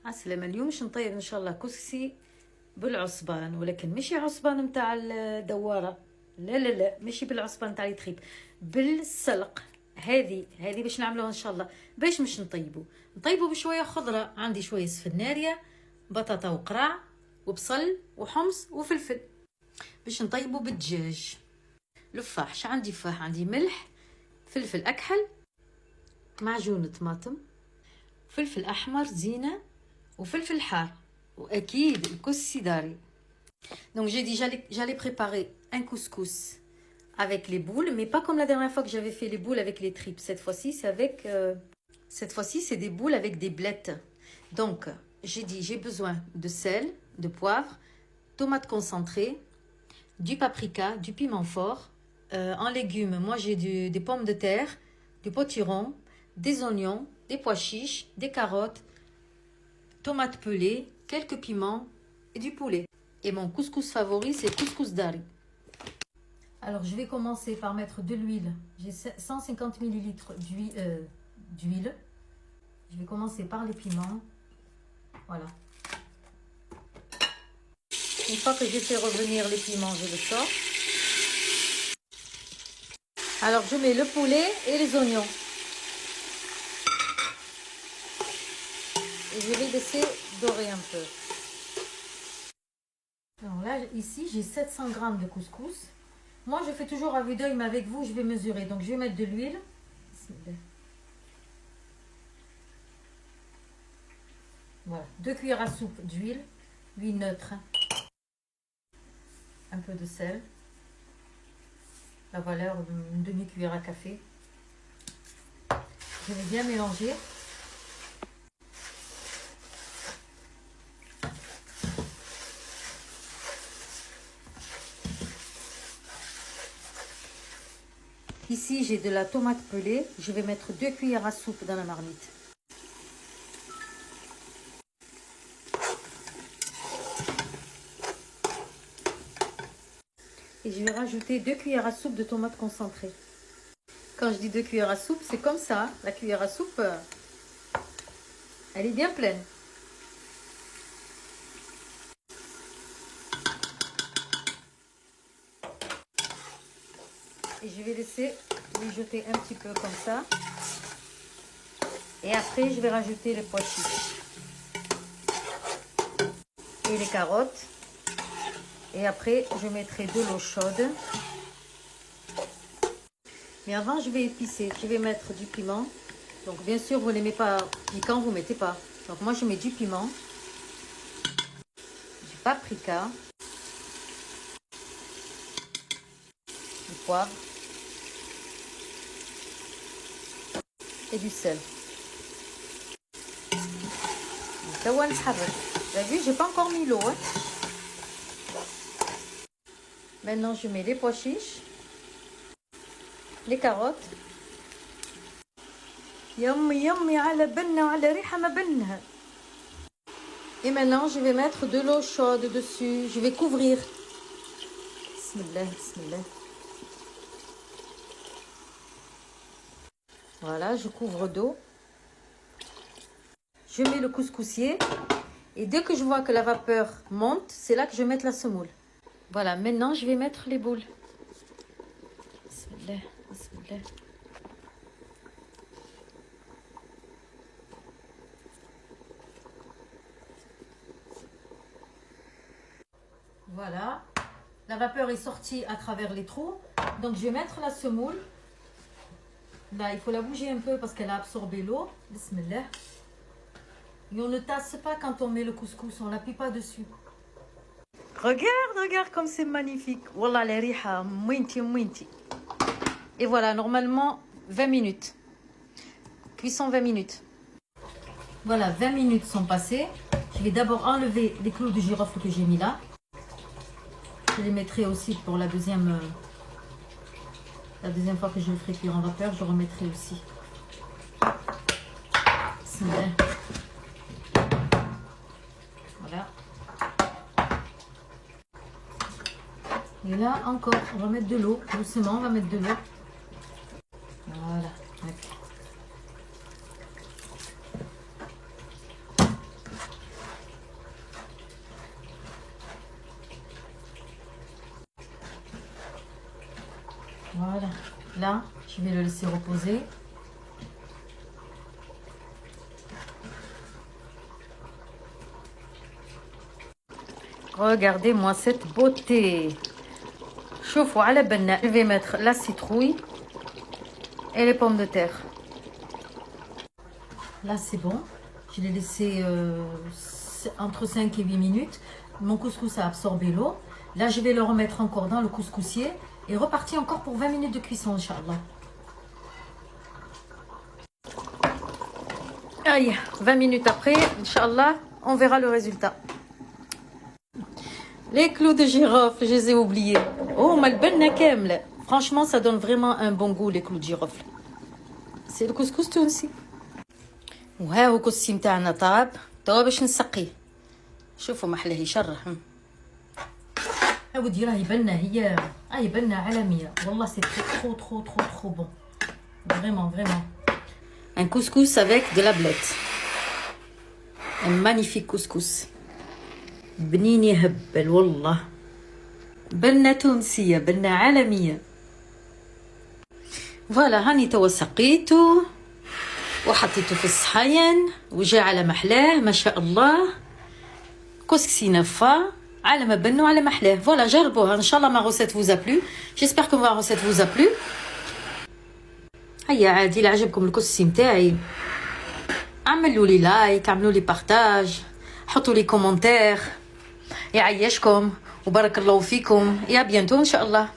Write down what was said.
عسلامة. اليوم باش نطيب ان شاء الله كسكسي بالعصبان، ولكن ماشي عصبان نتاع الدواره، لا لا لا، ماشي بالعصبان نتاع اليتخيب، بالسلق. هذه باش نعملوها ان شاء الله. باش مش نطيبو بشويه خضره. عندي شويه سفناريه، بطاطا وقراع وبصل وحمص وفلفل. باش نطيبو بالدجاج. لفاح، عندي فاح، عندي ملح، فلفل اكحل، معجون طماطم، فلفل احمر زينه، وفلفل حار، واكيد الكسكسي داري. Donc j'ai dit j'allais préparer un couscous avec les boules, mais pas comme la dernière fois que j'avais fait les boules avec les tripes. Cette fois-ci c'est des boules avec des blettes. Donc j'ai dit j'ai besoin de sel, de poivre, tomates concentrées, du paprika, du piment fort. En légumes, moi j'ai des pommes de terre, du potiron, des oignons, des pois chiches, des carottes, tomates pelées, quelques piments et du poulet. Et mon couscous favori, c'est couscous dari. Alors, je vais commencer par mettre de l'huile. J'ai 150 ml d'huile. Je vais commencer par les piments. Voilà. Une fois que j'ai fait revenir les piments, je le sors. Alors, je mets le poulet et les oignons. Et je vais laisser dorer un peu. Alors là, ici, j'ai 700 g de couscous. Moi, je fais toujours à vue d'œil, mais avec vous, je vais mesurer. Donc, je vais mettre de l'huile. Voilà, 2 cuillères à soupe d'huile, huile neutre. Un peu de sel. La valeur d'une demi-cuillère à café. Je vais bien mélanger. Ici, j'ai de la tomate pelée. Je vais mettre 2 cuillères à soupe dans la marmite. Et je vais rajouter 2 cuillères à soupe de tomates concentrées. Quand je dis 2 cuillères à soupe, c'est comme ça. La cuillère à soupe, elle est bien pleine. Et je vais laisser mijoter un petit peu comme ça. Et après, je vais rajouter les pois chiches. Et les carottes. Et après, je mettrai de l'eau chaude. Mais avant, je vais épicer. Je vais mettre du piment. Donc, bien sûr, vous n'aimez pas piquant, vous ne mettez pas. Donc, moi, je mets du piment. Du paprika. Du poivre. Et du sel. Vous avez vu, j'ai pas encore mis l'eau. Hein. Maintenant, je mets les pois chiches, les carottes. Et maintenant, je vais mettre de l'eau chaude dessus. Je vais couvrir. Bismillah, bismillah. Voilà, je couvre d'eau. Je mets le couscoussier. Et dès que je vois que la vapeur monte, c'est là que je vais mettre la semoule. Voilà, maintenant je vais mettre les boules. Bismillah, bismillah. Voilà, la vapeur est sortie à travers les trous. Donc je vais mettre la semoule. Là, il faut la bouger un peu parce qu'elle a absorbé l'eau. Bismillah. Et on ne tasse pas quand on met le couscous, on l'appuie pas dessus. Regarde comme c'est magnifique. Wallah, les riha, mouinti. Et voilà, normalement 20 minutes. Cuisson 20 minutes. Voilà, 20 minutes sont passées. Je vais d'abord enlever les clous de girofle que j'ai mis là. Je les mettrai aussi pour la deuxième fois que je le ferai cuire en vapeur, je remettrai aussi. Voilà. Et là encore, on va mettre de l'eau. Doucement, on va mettre de l'eau. Voilà. Voilà. Là, je vais le laisser reposer. Regardez-moi cette beauté. شوفوا على بالنا. Je vais mettre la citrouille et les pommes de terre. Là, c'est bon. Je l'ai laissé entre 5 et 8 minutes. Mon couscous a absorbé l'eau. Là, je vais le remettre encore dans le couscoussier et repartir encore pour 20 minutes de cuisson, Inch'Allah. Aïe, 20 minutes après, Inch'Allah, on verra le résultat. Les clous de girofle, je les ai oubliés. Oh, malbenna kamla. Franchement, ça donne vraiment un bon goût, les clous de girofle. C'est le couscous تونسي. وهاهو كسي متاعنا طاب. توا باش نسقيه. شوفوا ما حلاه يشرح. ودي راهي بنا هي بنا عالمية. والله c'est trop bon. Vraiment. Un couscous avec de la blette. Un magnifique couscous. بنين يهبل والله. بنا تونسية، بنا عالمية. فوالا هاني توا سقيته وحطيته في الصحين وجا على محلاه ما شاء الله. كسكسي نفا على ما بنو على محلاه. فوالا جربوها ان شاء الله. ما recette vous a plu. J'espère que ma recette vous a plu. هيا عادي لا عجبكم الكسكسي متاعي اعملوا لي لايك، اعملوا لي بارتاج، حطوا لي كومنتير. يعيشكم وبارك الله فيكم. يا بيانتو ان شاء الله.